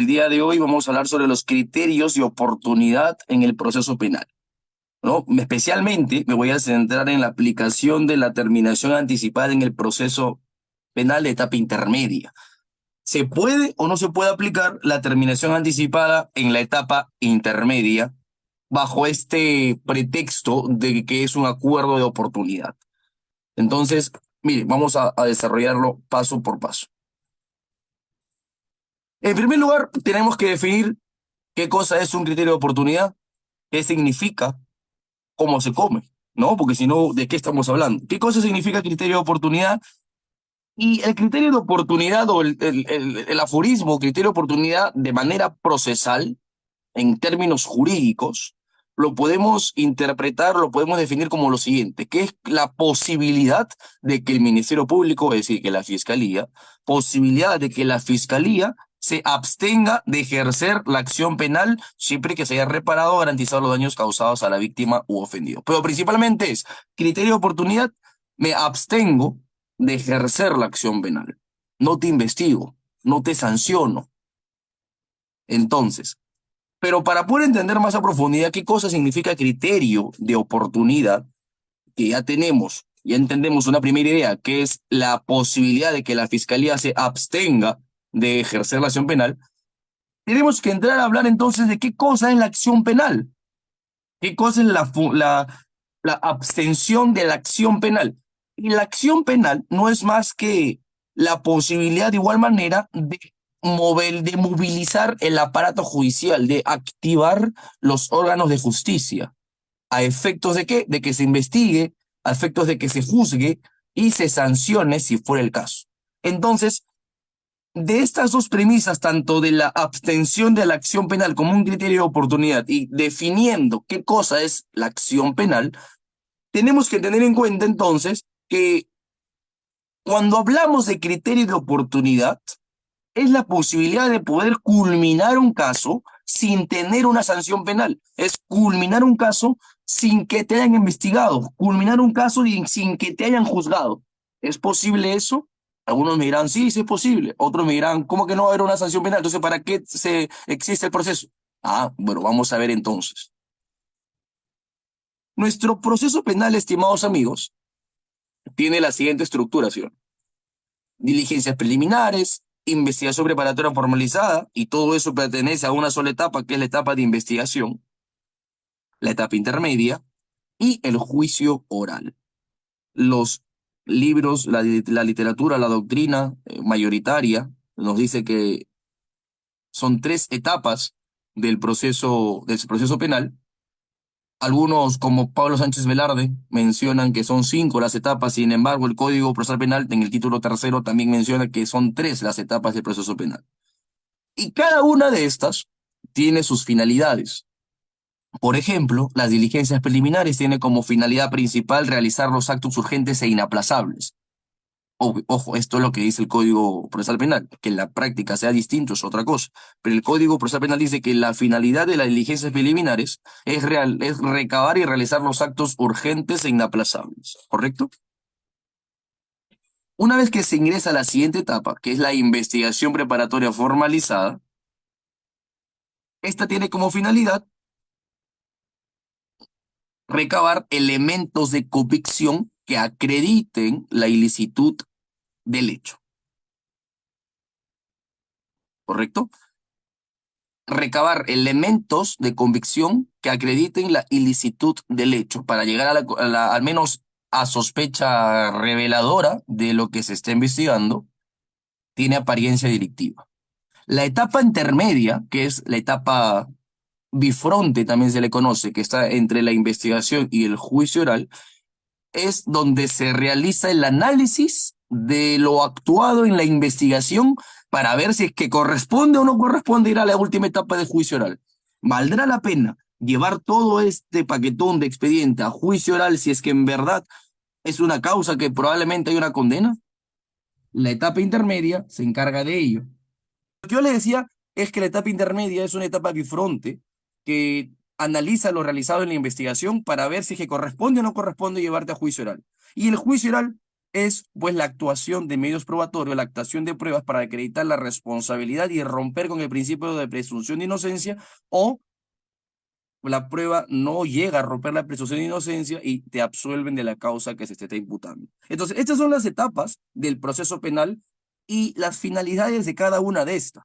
día de hoy vamos a hablar sobre los criterios de oportunidad en el proceso penal, ¿no? Especialmente me voy a centrar en la aplicación de la terminación anticipada en el proceso penal de etapa intermedia. ¿Se puede o no se puede aplicar la terminación anticipada en la etapa intermedia bajo este pretexto de que es un acuerdo de oportunidad? Entonces, mire, vamos a desarrollarlo paso por paso. En primer lugar, tenemos que definir qué cosa es un criterio de oportunidad, qué significa, cómo se come, ¿no? Porque si no, ¿de qué estamos hablando? ¿Qué cosa significa criterio de oportunidad? Y el criterio de oportunidad o el aforismo, criterio de oportunidad de manera procesal, en términos jurídicos, lo podemos interpretar, lo podemos definir como lo siguiente, que es la posibilidad de que el Ministerio Público, es decir, que la Fiscalía, posibilidad de que la Fiscalía se abstenga de ejercer la acción penal siempre que se haya reparado o garantizado los daños causados a la víctima u ofendido. Pero principalmente es criterio de oportunidad, me abstengo de ejercer la acción penal. No te investigo, no te sanciono. Entonces, pero para poder entender más a profundidad qué cosa significa criterio de oportunidad, que ya entendemos una primera idea, que es la posibilidad de que la Fiscalía se abstenga de ejercer la acción penal, tenemos que entrar a hablar entonces de qué cosa es la acción penal, qué cosa es la abstención de la acción penal. Y la acción penal no es más que la posibilidad de igual manera de movilizar el aparato judicial, de activar los órganos de justicia. ¿A efectos de qué? De que se investigue, a efectos de que se juzgue y se sancione si fuera el caso. Entonces, de estas dos premisas, tanto de la abstención de la acción penal como un criterio de oportunidad y definiendo qué cosa es la acción penal, tenemos que tener en cuenta entonces que cuando hablamos de criterio de oportunidad, es la posibilidad de poder culminar un caso sin tener una sanción penal. Es culminar un caso sin que te hayan investigado, culminar un caso sin que te hayan juzgado. ¿Es posible eso? Algunos me dirán, sí, sí es posible. Otros me dirán, ¿cómo que no va a haber una sanción penal? Entonces, ¿para qué existe el proceso? Ah, bueno, vamos a ver entonces. Nuestro proceso penal, estimados amigos, tiene la siguiente estructuración: diligencias preliminares, investigación preparatoria formalizada, y todo eso pertenece a una sola etapa, que es la etapa de investigación, la etapa intermedia y el juicio oral. Los libros, la literatura, la doctrina mayoritaria nos dice que son tres etapas del proceso penal. Algunos, como Pablo Sánchez Velarde, mencionan que son cinco las etapas. Sin embargo, el Código Procesal Penal, en el título tercero, también menciona que son tres las etapas del proceso penal. Y cada una de estas tiene sus finalidades. Por ejemplo, las diligencias preliminares tienen como finalidad principal realizar los actos urgentes e inaplazables. Ojo, esto es lo que dice el Código Procesal Penal. Que en la práctica sea distinto es otra cosa. Pero el Código Procesal Penal dice que la finalidad de las diligencias preliminares es recabar y realizar los actos urgentes e inaplazables. ¿Correcto? Una vez que se ingresa a la siguiente etapa, que es la investigación preparatoria formalizada, esta tiene como finalidad recabar elementos de convicción que acrediten la ilicitud del hecho. ¿Correcto? Recabar elementos de convicción que acrediten la ilicitud del hecho para llegar al menos a sospecha reveladora de lo que se está investigando, tiene apariencia delictiva. La etapa intermedia, que es la etapa bifronte, también se le conoce, que está entre la investigación y el juicio oral, es donde se realiza el análisis de lo actuado en la investigación para ver si es que corresponde o no corresponde ir a la última etapa del juicio oral. ¿Valdrá la pena llevar todo este paquetón de expediente a juicio oral si es que en verdad es una causa que probablemente hay una condena? La etapa intermedia se encarga de ello. Lo que yo le decía es que la etapa intermedia es una etapa bifronte que analiza lo realizado en la investigación para ver si es que corresponde o no corresponde llevarte a juicio oral. Y el juicio oral es pues la actuación de medios probatorios, la actuación de pruebas para acreditar la responsabilidad y romper con el principio de presunción de inocencia, o la prueba no llega a romper la presunción de inocencia y te absuelven de la causa que se te está imputando. Entonces, estas son las etapas del proceso penal y las finalidades de cada una de estas.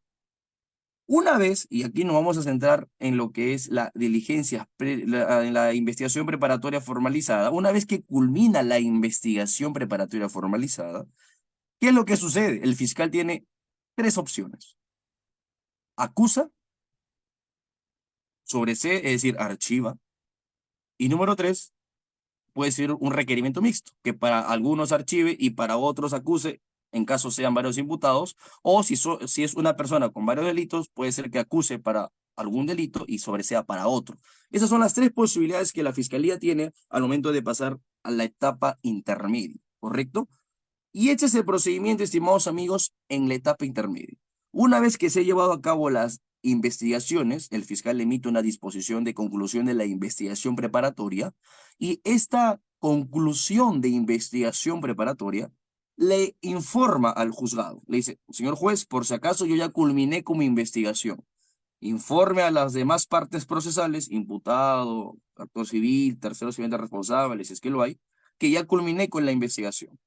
Una vez, y aquí nos vamos a centrar en lo que es la diligencia, la investigación preparatoria formalizada, una vez que culmina la investigación preparatoria formalizada, ¿qué es lo que sucede? El fiscal tiene tres opciones: acusa, sobresee, es decir, archiva, y número tres, puede ser un requerimiento mixto, que para algunos archive y para otros acuse, en caso sean varios imputados, o si es una persona con varios delitos, puede ser que acuse para algún delito y sobresea para otro. Esas son las tres posibilidades que la fiscalía tiene al momento de pasar a la etapa intermedia, ¿correcto? Y este es el procedimiento, estimados amigos, en la etapa intermedia. Una vez que se han llevado a cabo las investigaciones, el fiscal emite una disposición de conclusión de la investigación preparatoria, y esta conclusión de investigación preparatoria le informa al juzgado. Le dice: señor juez, por si acaso yo ya culminé con mi investigación. Informe a las demás partes procesales, imputado, actor civil, tercero civil responsable, si es que lo hay, que ya culminé con la investigación.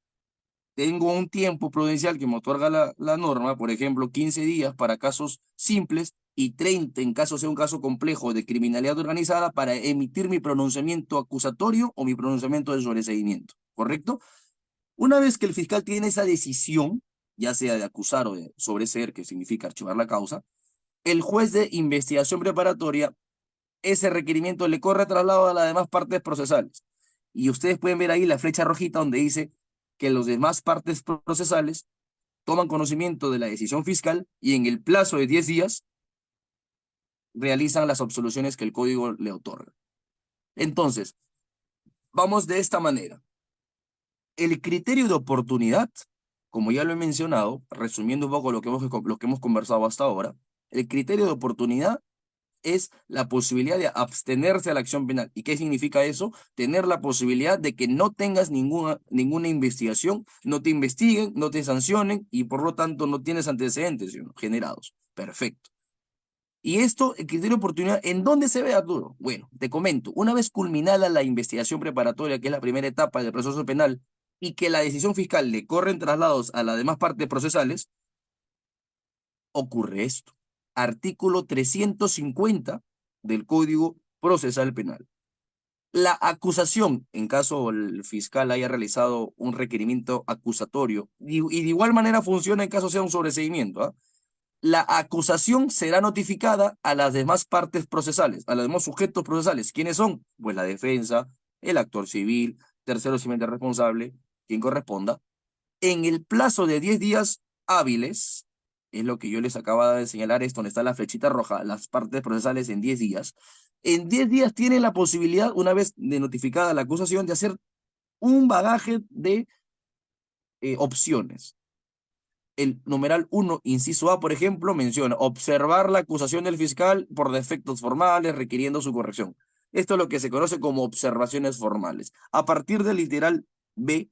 Tengo un tiempo prudencial que me otorga la norma, por ejemplo, 15 días para casos simples y 30 en caso sea un caso complejo de criminalidad organizada, para emitir mi pronunciamiento acusatorio o mi pronunciamiento de sobreseimiento, ¿correcto? Una vez que el fiscal tiene esa decisión, ya sea de acusar o de sobreseer, que significa archivar la causa, el juez de investigación preparatoria, ese requerimiento le corre traslado a las demás partes procesales. Y ustedes pueden ver ahí la flecha rojita donde dice que los demás partes procesales toman conocimiento de la decisión fiscal y en el plazo de 10 días realizan las absoluciones que el código le otorga. Entonces, vamos de esta manera. El criterio de oportunidad, como ya lo he mencionado, resumiendo un poco lo que hemos conversado hasta ahora, el criterio de oportunidad es la posibilidad de abstenerse a la acción penal. ¿Y qué significa eso? Tener la posibilidad de que no tengas ninguna investigación, no te investiguen, no te sancionen y por lo tanto no tienes antecedentes, ¿sí?, generados. Perfecto. Y esto, el criterio de oportunidad, ¿en dónde se ve, Arturo? Bueno, te comento, una vez culminada la investigación preparatoria, que es la primera etapa del proceso penal, y que la decisión fiscal le corren traslados a las demás partes procesales, ocurre esto. Artículo 350 del Código Procesal Penal. La acusación, en caso el fiscal haya realizado un requerimiento acusatorio, y de igual manera funciona en caso sea un sobreseimiento, ¿ah? La acusación será notificada a las demás partes procesales, a los demás sujetos procesales. ¿Quiénes son? Pues la defensa, el actor civil, tercero civil responsable, quien corresponda, en el plazo de 10 días hábiles. Es lo que yo les acababa de señalar, esto donde está la flechita roja, las partes procesales en 10 días. En 10 días tienen la posibilidad, una vez de notificada la acusación, de hacer un bagaje de opciones. El numeral 1, inciso A, por ejemplo, menciona observar la acusación del fiscal por defectos formales, requiriendo su corrección. Esto es lo que se conoce como observaciones formales. A partir del literal B,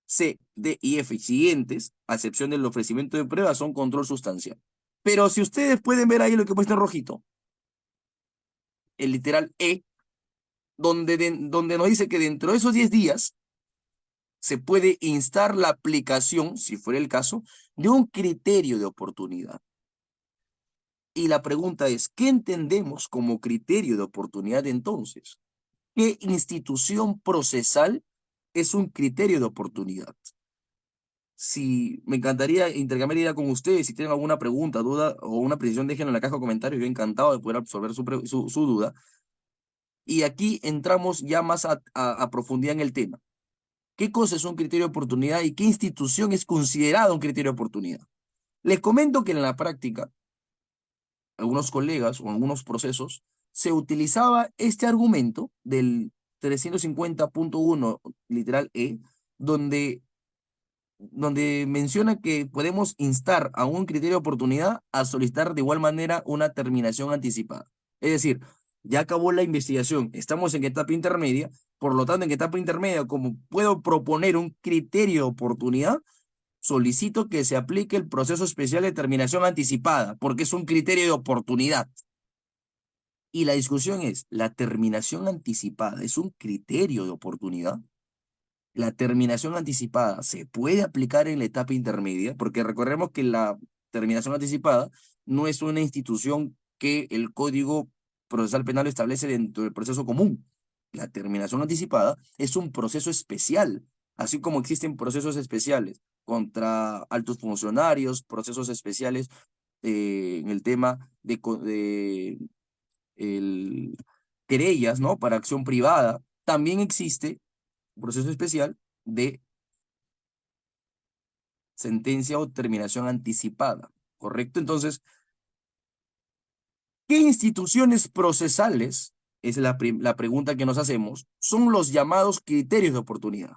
C, D y F siguientes, a excepción del ofrecimiento de pruebas, son control sustancial. Pero si ustedes pueden ver ahí lo que he puesto en rojito, el literal E, donde nos dice que dentro de esos 10 días se puede instar la aplicación, si fuera el caso, de un criterio de oportunidad. Y la pregunta es, ¿qué entendemos como criterio de oportunidad entonces? ¿Qué institución procesal es un criterio de oportunidad? Si me encantaría intercambiar idea con ustedes, si tienen alguna pregunta, duda o una precisión, déjenlo en la caja de comentarios, yo encantado de poder absorber su duda. Y aquí entramos ya más a profundidad en el tema. ¿Qué cosa es un criterio de oportunidad y qué institución es considerada un criterio de oportunidad? Les comento que en la práctica, algunos colegas o algunos procesos, se utilizaba este argumento del 350.1 literal E, donde menciona que podemos instar a un criterio de oportunidad a solicitar de igual manera una terminación anticipada. Es decir, ya acabó la investigación, estamos en etapa intermedia Por lo tanto, en etapa intermedia, como puedo proponer un criterio de oportunidad, solicito que se aplique el proceso especial de terminación anticipada, porque es un criterio de oportunidad. Y la discusión es, ¿la terminación anticipada es un criterio de oportunidad? ¿La terminación anticipada se puede aplicar en la etapa intermedia? Porque recordemos que la terminación anticipada no es una institución que el Código Procesal Penal establece dentro del proceso común. La terminación anticipada es un proceso especial, así como existen procesos especiales contra altos funcionarios, procesos especiales en el tema de el, querellas, ¿no? Para acción privada. También existe un proceso especial de sentencia o terminación anticipada, ¿correcto? Entonces, ¿qué instituciones procesales, es la pregunta que nos hacemos, son los llamados criterios de oportunidad?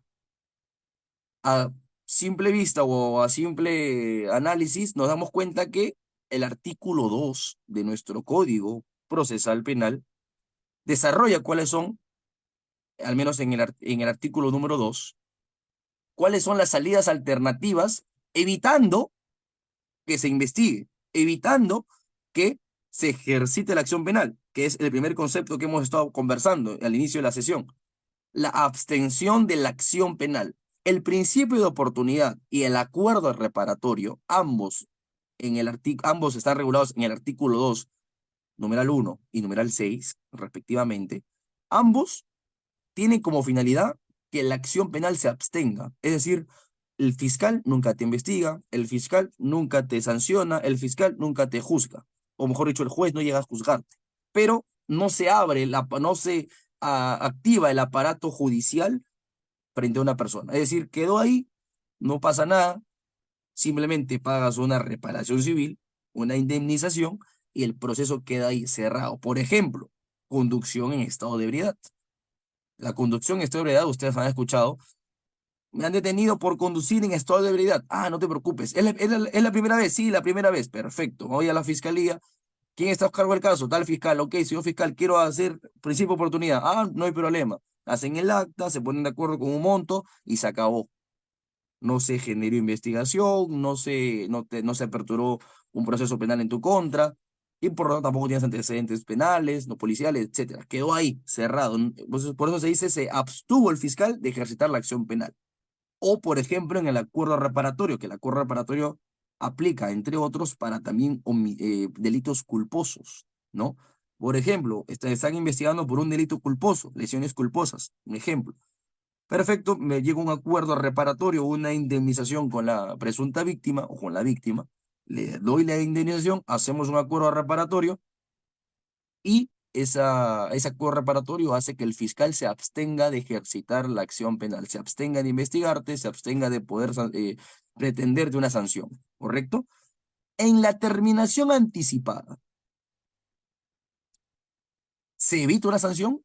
A simple vista o a simple análisis nos damos cuenta que el artículo 2 de nuestro Código Procesal Penal desarrolla cuáles son, al menos en el artículo número 2, cuáles son las salidas alternativas, evitando que se investigue, evitando que se ejercite la acción penal, que es el primer concepto que hemos estado conversando al inicio de la sesión, la abstención de la acción penal. El principio de oportunidad y el acuerdo reparatorio, ambos están regulados en el artículo 2, numeral 1 y numeral 6, respectivamente. Ambos tienen como finalidad que la acción penal se abstenga, es decir, el fiscal nunca te investiga, el fiscal nunca te sanciona, el fiscal nunca te juzga, o mejor dicho, el juez no llega a juzgarte, pero no se abre, no se activa el aparato judicial frente a una persona. Es decir, quedó ahí, no pasa nada, simplemente pagas una reparación civil, una indemnización y el proceso queda ahí cerrado. Por ejemplo, conducción en estado de ebriedad. La conducción en estado de ebriedad, ustedes han escuchado, me han detenido por conducir en estado de ebriedad. Ah, no te preocupes. ¿Es la primera vez? Sí, la primera vez. Perfecto. Voy a la fiscalía. ¿Quién está a cargo del caso? Tal fiscal. Ok, señor fiscal, quiero hacer principio de oportunidad. Ah, no hay problema. Hacen el acta, se ponen de acuerdo con un monto y se acabó. No se generó investigación, no se aperturó un proceso penal en tu contra y por lo tanto tampoco tienes antecedentes penales, no policiales, etcétera. Quedó ahí, cerrado. Entonces, por eso se dice, se abstuvo el fiscal de ejercitar la acción penal. O, por ejemplo, en el acuerdo reparatorio, que el acuerdo reparatorio aplica, entre otros, para también delitos culposos, ¿no? Por ejemplo, están investigando por un delito culposo, lesiones culposas, un ejemplo. Perfecto, me llega un acuerdo reparatorio, una indemnización con la presunta víctima o con la víctima, le doy la indemnización, hacemos un acuerdo reparatorio y ese acuerdo reparatorio hace que el fiscal se abstenga de ejercitar la acción penal, se abstenga de investigarte, se abstenga de poder pretenderte una sanción, ¿correcto? En la terminación anticipada, ¿se evita una sanción?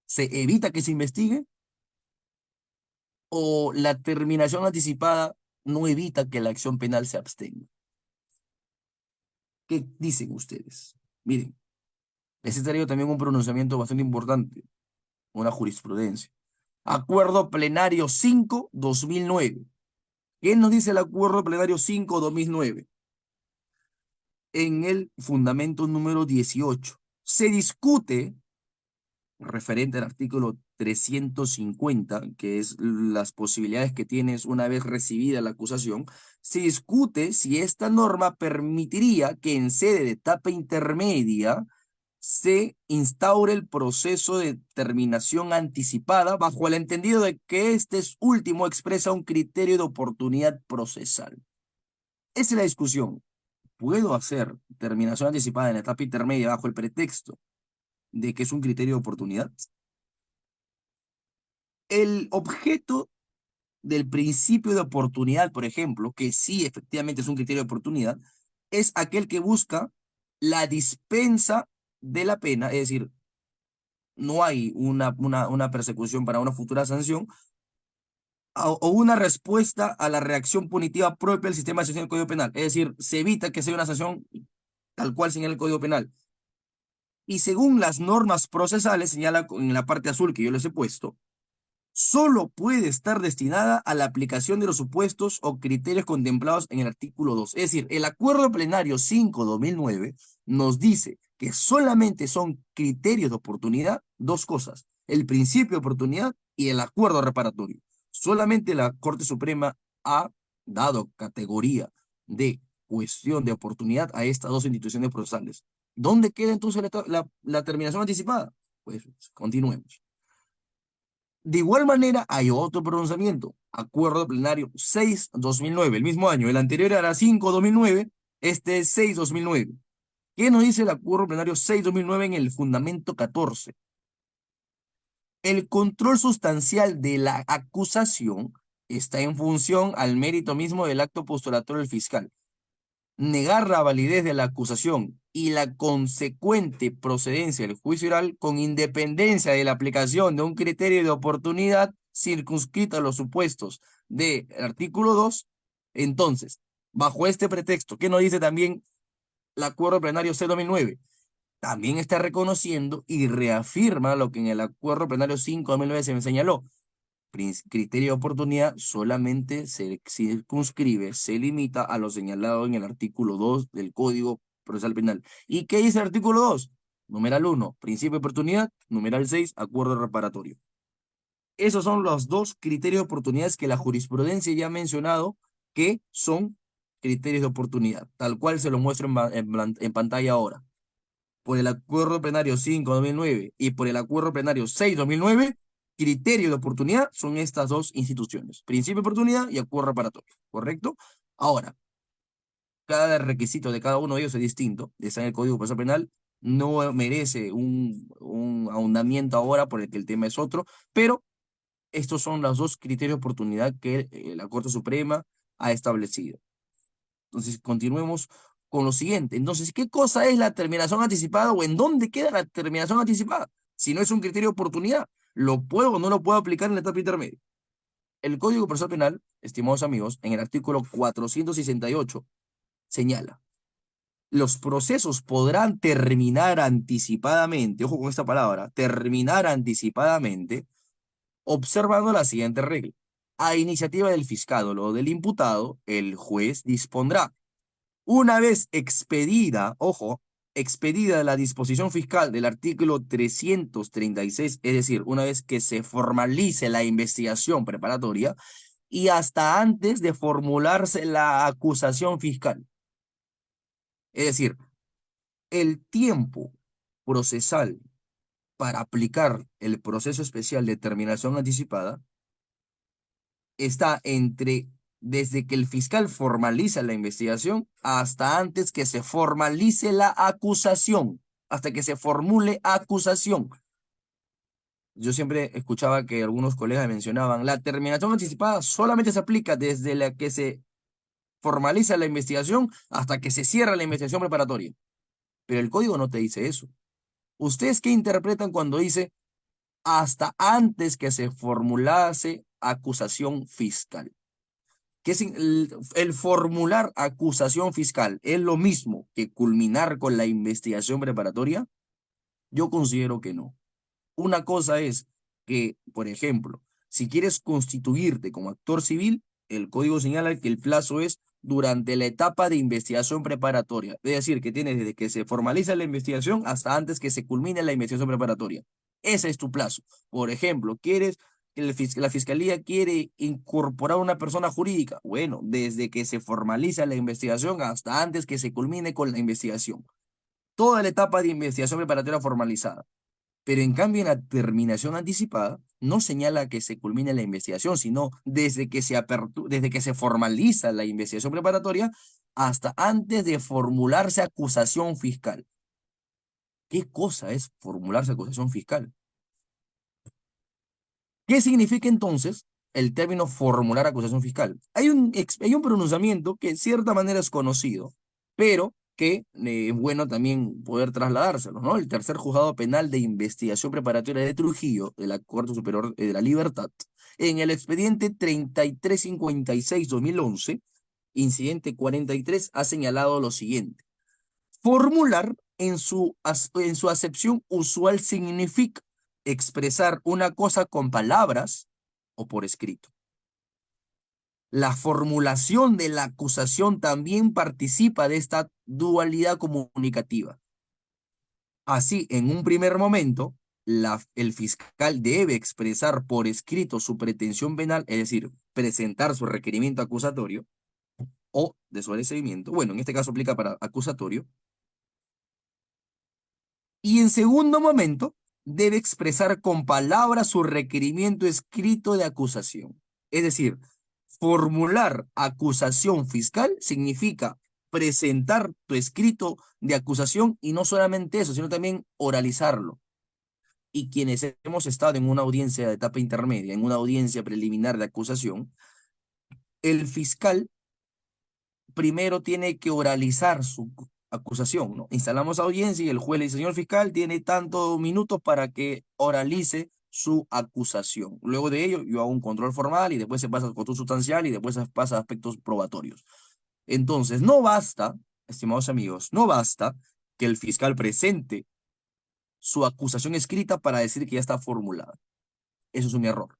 ¿Se evita que se investigue? ¿O la terminación anticipada no evita que la acción penal se abstenga? ¿Qué dicen ustedes? Miren, necesitaría también un pronunciamiento bastante importante, una jurisprudencia. Acuerdo Plenario 5/2009. ¿Qué nos dice el Acuerdo Plenario 5/2009? En el fundamento número 18. Se discute, referente al artículo 350, que es las posibilidades que tienes una vez recibida la acusación, se discute si esta norma permitiría que en sede de etapa intermedia se instaure el proceso de terminación anticipada bajo el entendido de que este último expresa un criterio de oportunidad procesal. Esa es la discusión. ¿Puedo hacer terminación anticipada en la etapa intermedia bajo el pretexto de que es un criterio de oportunidad? El objeto del principio de oportunidad, por ejemplo, que sí efectivamente es un criterio de oportunidad, es aquel que busca la dispensa de la pena, es decir, no hay una persecución para una futura sanción, o una respuesta a la reacción punitiva propia del sistema de sanción del Código Penal. Es decir, se evita que sea una sanción tal cual señala el Código Penal. Y según las normas procesales, señala en la parte azul que yo les he puesto, solo puede estar destinada a la aplicación de los supuestos o criterios contemplados en el artículo 2. Es decir, el acuerdo plenario 5/2009 nos dice que solamente son criterios de oportunidad dos cosas: el principio de oportunidad y el acuerdo reparatorio. Solamente la Corte Suprema ha dado categoría de cuestión de oportunidad a estas dos instituciones procesales. ¿Dónde queda entonces la terminación anticipada? Pues continuemos. De igual manera, hay otro pronunciamiento, acuerdo plenario 6/2009, el mismo año. El anterior era 5/2009, este es 6/2009. ¿Qué nos dice el acuerdo plenario 6/2009 en el fundamento 14? El control sustancial de la acusación está en función al mérito mismo del acto postulatorio del fiscal. Negar la validez de la acusación y la consecuente procedencia del juicio oral con independencia de la aplicación de un criterio de oportunidad circunscrito a los supuestos del artículo 2. Entonces, bajo este pretexto, ¿qué nos dice también el acuerdo plenario C/2009? También está reconociendo y reafirma lo que en el acuerdo plenario 5/2009 se me señaló. Criterio de oportunidad solamente se circunscribe, se limita a lo señalado en el artículo 2 del Código Procesal Penal. ¿Y qué dice el artículo 2? Numeral 1, principio de oportunidad. Numeral 6, acuerdo reparatorio. Esos son los dos criterios de oportunidades que la jurisprudencia ya ha mencionado que son criterios de oportunidad, tal cual se lo muestro en pantalla ahora. Por el acuerdo plenario 5/2009 y por el acuerdo plenario 6/2009, criterio de oportunidad son estas dos instituciones: principio de oportunidad y acuerdo reparatorio, ¿correcto? Ahora, cada requisito de cada uno de ellos es distinto, está en el Código Procesal Penal, no merece un ahondamiento ahora por el que el tema es otro, pero estos son los dos criterios de oportunidad que la Corte Suprema ha establecido. Entonces, continuemos con lo siguiente. Entonces, ¿qué cosa es la terminación anticipada o en dónde queda la terminación anticipada? Si no es un criterio de oportunidad, ¿lo puedo o no lo puedo aplicar en la etapa intermedia? El Código Procesal Penal, estimados amigos, en el artículo 468 señala: los procesos podrán terminar anticipadamente, ojo con esta palabra, terminar anticipadamente, observando la siguiente regla. A iniciativa del fiscal o del imputado, el juez dispondrá. Una vez expedida, ojo, expedida la disposición fiscal del artículo 336, es decir, una vez que se formalice la investigación preparatoria y hasta antes de formularse la acusación fiscal. Es decir, el tiempo procesal para aplicar el proceso especial de terminación anticipada está desde que el fiscal formaliza la investigación hasta antes que se formalice la acusación, hasta que se formule acusación. Yo siempre escuchaba que algunos colegas mencionaban: la terminación anticipada solamente se aplica desde la que se formaliza la investigación hasta que se cierra la investigación preparatoria. Pero el código no te dice eso. ¿Ustedes qué interpretan cuando dice hasta antes que se formulase acusación fiscal? Que es el formular acusación fiscal es lo mismo que culminar con la investigación preparatoria? Yo considero que no. Una cosa es que, por ejemplo, si quieres constituirte como actor civil, el código señala que el plazo es durante la etapa de investigación preparatoria. Es decir, que tienes desde que se formaliza la investigación hasta antes que se culmine la investigación preparatoria. Ese es tu plazo. Por ejemplo, quieres que la fiscalía quiere incorporar una persona jurídica. Bueno, desde que se formaliza la investigación hasta antes que se culmine con la investigación. Toda la etapa de investigación preparatoria formalizada. Pero en cambio, en la terminación anticipada no señala que se culmine la investigación, sino desde que se formaliza la investigación preparatoria hasta antes de formularse acusación fiscal. ¿Qué cosa es formularse acusación fiscal? ¿Qué significa entonces el término formular acusación fiscal? Hay un pronunciamiento que de cierta manera es conocido, pero que es bueno también poder trasladárselo, ¿no? El tercer juzgado penal de investigación preparatoria de Trujillo, de la Corte Superior de la Libertad, en el expediente 3356/2011, incidente 43, ha señalado lo siguiente: formular en su acepción usual significa expresar una cosa con palabras o por escrito. La formulación de la acusación también participa de esta dualidad comunicativa. Así, en un primer momento, el fiscal debe expresar por escrito su pretensión penal, es decir, presentar su requerimiento acusatorio o de sobreseimiento. Bueno, en este caso aplica para acusatorio. Y en segundo momento, debe expresar con palabras su requerimiento escrito de acusación. Es decir, formular acusación fiscal significa presentar tu escrito de acusación y no solamente eso, sino también oralizarlo. Y quienes hemos estado en una audiencia de etapa intermedia, en una audiencia preliminar de acusación, el fiscal primero tiene que oralizar su acusación, ¿no? Instalamos audiencia y el juez le dice, señor fiscal, tiene tantos minutos para que oralice su acusación. Luego de ello, yo hago un control formal y después se pasa al control sustancial y después se pasa a aspectos probatorios. Entonces, no basta, estimados amigos, no basta que el fiscal presente su acusación escrita para decir que ya está formulada. Eso es un error.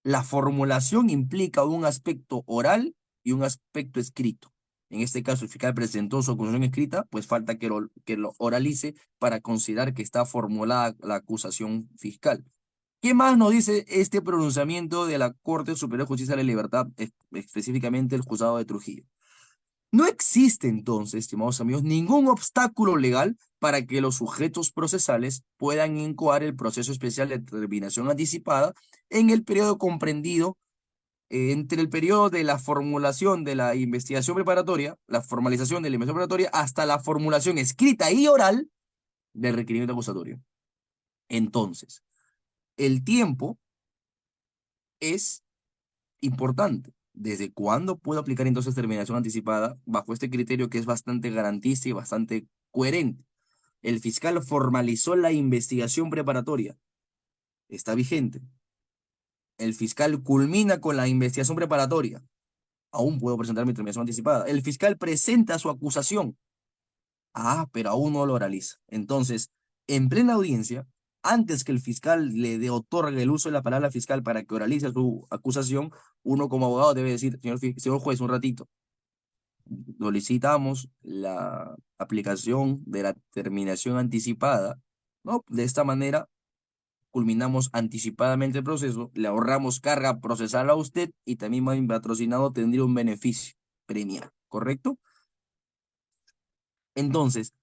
La formulación implica un aspecto oral y un aspecto escrito. En este caso, el fiscal presentó su acusación escrita, pues falta que lo oralice para considerar que está formulada la acusación fiscal. ¿Qué más nos dice este pronunciamiento de la Corte Superior de Justicia de la Libertad, específicamente el juzgado de Trujillo? No existe entonces, estimados amigos, ningún obstáculo legal para que los sujetos procesales puedan incoar el proceso especial de determinación anticipada en el periodo comprendido entre el periodo de la formulación de la investigación preparatoria, la formalización de la investigación preparatoria, hasta la formulación escrita y oral del requerimiento acusatorio. Entonces, el tiempo es importante. ¿Desde cuándo puedo aplicar entonces terminación anticipada bajo este criterio que es bastante garantista y bastante coherente? El fiscal formalizó la investigación preparatoria. Está vigente. El fiscal culmina con la investigación preparatoria. Aún puedo presentar mi terminación anticipada. El fiscal presenta su acusación. Ah, pero aún no lo oraliza. Entonces, en plena audiencia, antes que el fiscal le otorgue el uso de la palabra fiscal para que oralice su acusación, uno como abogado debe decir, señor juez, un ratito, solicitamos la aplicación de la terminación anticipada, ¿no? De esta manera, culminamos anticipadamente el proceso, le ahorramos carga procesal a usted y también mi patrocinado tendría un beneficio premial, ¿correcto? Entonces,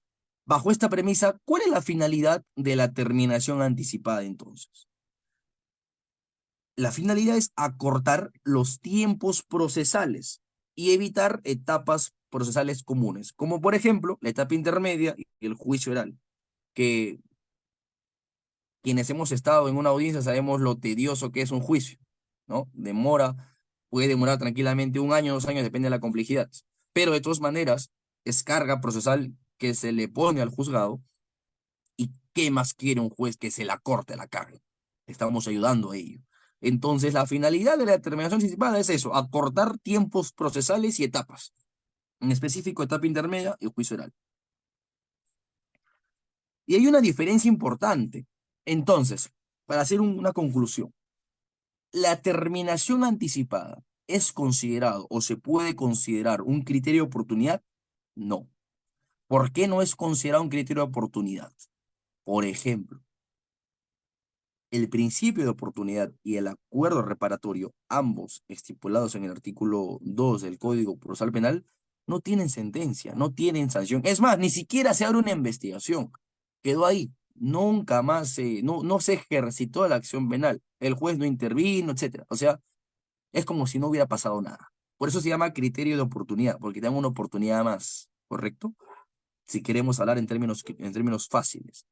bajo esta premisa, ¿cuál es la finalidad de la terminación anticipada entonces? La finalidad es acortar los tiempos procesales y evitar etapas procesales comunes, como por ejemplo la etapa intermedia y el juicio oral, que quienes hemos estado en una audiencia sabemos lo tedioso que es un juicio, ¿no? Puede demorar tranquilamente un año, 2 años, depende de la complejidad. Pero de todas maneras, es carga procesal que se le pone al juzgado. ¿Y qué más quiere un juez que se la corte la carga? Estamos ayudando a ello. Entonces, la finalidad de la determinación anticipada es eso, acortar tiempos procesales y etapas. En específico, etapa intermedia y juicio oral. Y hay una diferencia importante. Entonces, para hacer una conclusión, la terminación anticipada es considerado o se puede considerar un criterio de oportunidad. No. ¿Por qué no es considerado un criterio de oportunidad? Por ejemplo, el principio de oportunidad y el acuerdo reparatorio, ambos estipulados en el artículo 2 del Código Procesal Penal, no tienen sentencia, no tienen sanción. Es más, ni siquiera se abre una investigación. Quedó ahí. Nunca más no se ejercitó la acción penal. El juez no intervino, etcétera. O sea, es como si no hubiera pasado nada. Por eso se llama criterio de oportunidad, porque dan una oportunidad más, ¿correcto? Si queremos hablar en términos fáciles.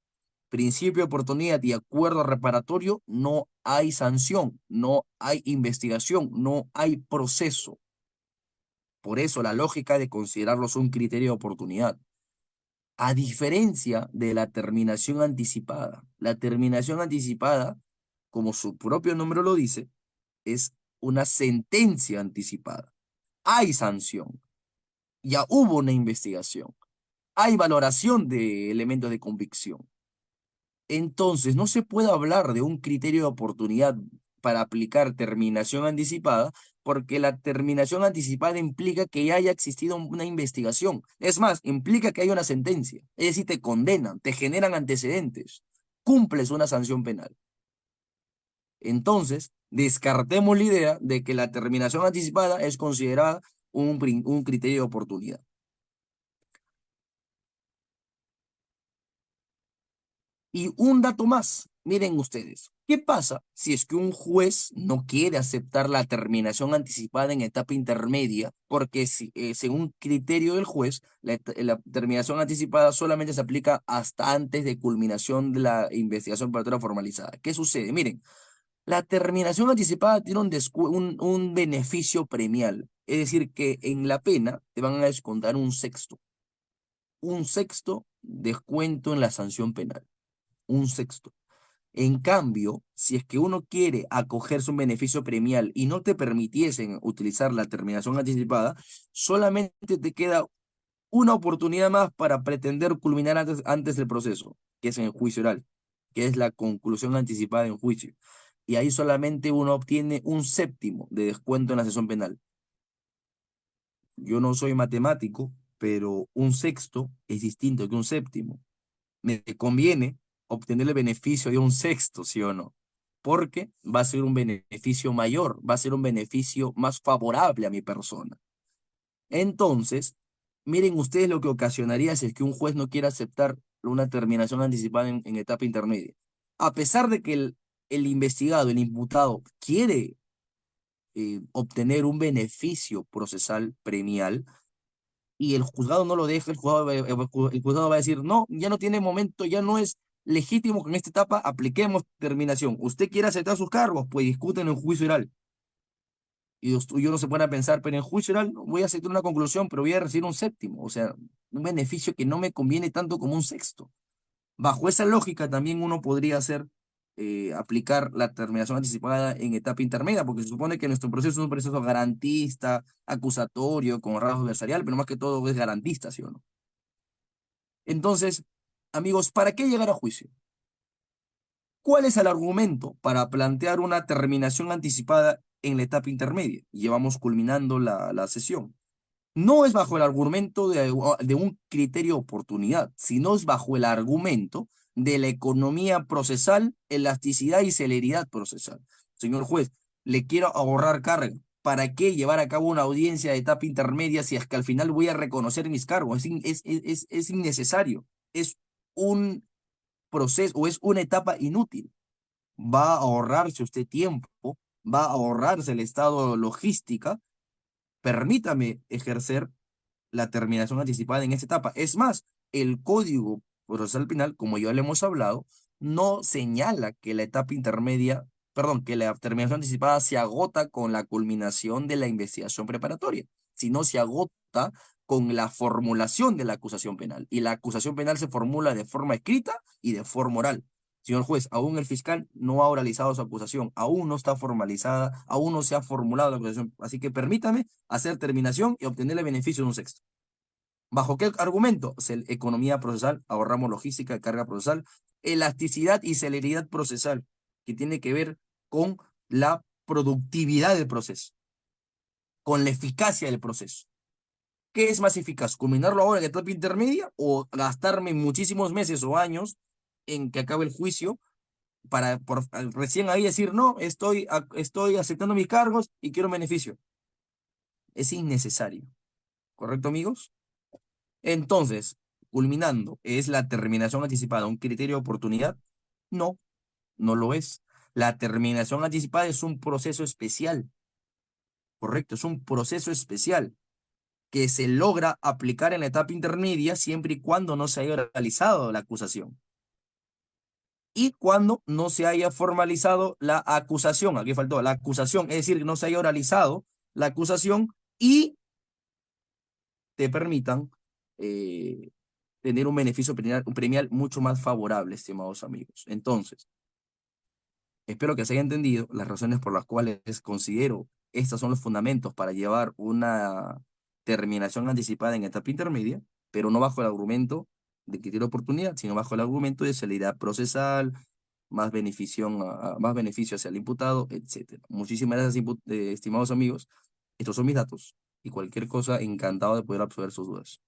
Principio de oportunidad y acuerdo reparatorio, no hay sanción, no hay investigación, no hay proceso. Por eso la lógica de considerarlos un criterio de oportunidad. A diferencia de la terminación anticipada. La terminación anticipada, como su propio nombre lo dice, es una sentencia anticipada. Hay sanción, ya hubo una investigación, hay valoración de elementos de convicción. Entonces, no se puede hablar de un criterio de oportunidad para aplicar terminación anticipada, porque la terminación anticipada implica que ya haya existido una investigación. Es más, implica que hay una sentencia. Es decir, te condenan, te generan antecedentes, cumples una sanción penal. Entonces, descartemos la idea de que la terminación anticipada es considerada un criterio de oportunidad. Y un dato más, miren ustedes, ¿qué pasa si es que un juez no quiere aceptar la terminación anticipada en etapa intermedia? Porque según criterio del juez, la terminación anticipada solamente se aplica hasta antes de culminación de la investigación preparatoria formalizada. ¿Qué sucede? Miren, la terminación anticipada tiene un beneficio premial, es decir, que en la pena te van a descontar un sexto descuento en la sanción penal, un sexto. En cambio, si es que uno quiere acogerse un beneficio premial y no te permitiesen utilizar la terminación anticipada, solamente te queda una oportunidad más para pretender culminar antes del proceso, que es en el juicio oral, que es la conclusión anticipada en juicio. Y ahí solamente uno obtiene un séptimo de descuento en la sesión penal. Yo no soy matemático, pero un sexto es distinto que un séptimo. Me conviene obtener el beneficio de un sexto, ¿sí o no? Porque va a ser un beneficio mayor, va a ser un beneficio más favorable a mi persona. Entonces, miren ustedes lo que ocasionaría si es que un juez no quiere aceptar una terminación anticipada en etapa intermedia. A pesar de que el investigado, el imputado, quiere obtener un beneficio procesal premial, y el juzgado no lo deja, el juzgado va a decir, no, ya no tiene momento, ya no es legítimo que en esta etapa apliquemos terminación. ¿Usted quiere aceptar sus cargos? Pues discuten en juicio oral. Y yo no se pone a pensar, pero en juicio oral voy a aceptar una conclusión, pero voy a recibir un séptimo, o sea, un beneficio que no me conviene tanto como un sexto. Bajo esa lógica también uno podría hacer, aplicar la terminación anticipada en etapa intermedia, porque se supone que nuestro proceso es un proceso garantista, acusatorio, con rasgo adversarial, pero más que todo es garantista, ¿sí o no? Entonces, amigos, ¿para qué llegar a juicio? ¿Cuál es el argumento para plantear una terminación anticipada en la etapa intermedia? Llevamos culminando la sesión. No es bajo el argumento de un criterio de oportunidad, sino es bajo el argumento de la economía procesal, elasticidad y celeridad procesal. Señor juez, le quiero ahorrar carga. ¿Para qué llevar a cabo una audiencia de etapa intermedia si es que al final voy a reconocer mis cargos? Es innecesario. Es un proceso o es una etapa inútil. Va a ahorrarse usted tiempo, va a ahorrarse el estado de logística. Permítame ejercer la terminación anticipada en esta etapa. Es más, el Código Procesal Penal, como ya le hemos hablado, no señala que la etapa intermedia, perdón, que la terminación anticipada se agota con la culminación de la investigación preparatoria, sino se agota con la formulación de la acusación penal. Y la acusación penal se formula de forma escrita y de forma oral. Señor juez, aún el fiscal no ha oralizado su acusación, aún no está formalizada, aún no se ha formulado la acusación. Así que permítame hacer terminación y obtener el beneficio de un sexto. ¿Bajo qué argumento? Economía procesal, ahorramos logística, carga procesal, elasticidad y celeridad procesal, que tiene que ver con la productividad del proceso, con la eficacia del proceso. ¿Qué es más eficaz? ¿Culminarlo ahora en etapa intermedia o gastarme muchísimos meses o años en que acabe el juicio para recién ahí decir, no, estoy aceptando mis cargos y quiero un beneficio? Es innecesario. ¿Correcto, amigos? Entonces, culminando, ¿es la terminación anticipada un criterio de oportunidad? No, no lo es. La terminación anticipada es un proceso especial, correcto, es un proceso especial que se logra aplicar en la etapa intermedia siempre y cuando no se haya realizado la acusación y cuando no se haya formalizado la acusación. Aquí faltó la acusación, es decir, que no se haya oralizado la acusación y te permitan tener un beneficio premial mucho más favorable, estimados amigos. Entonces, espero que se haya entendido las razones por las cuales considero estos son los fundamentos para llevar una terminación anticipada en etapa intermedia, pero no bajo el argumento de criterio de oportunidad, sino bajo el argumento de celeridad procesal, más beneficio hacia el imputado, etcétera. Muchísimas gracias, estimados amigos. Estos son mis datos y cualquier cosa, encantado de poder absorber sus dudas.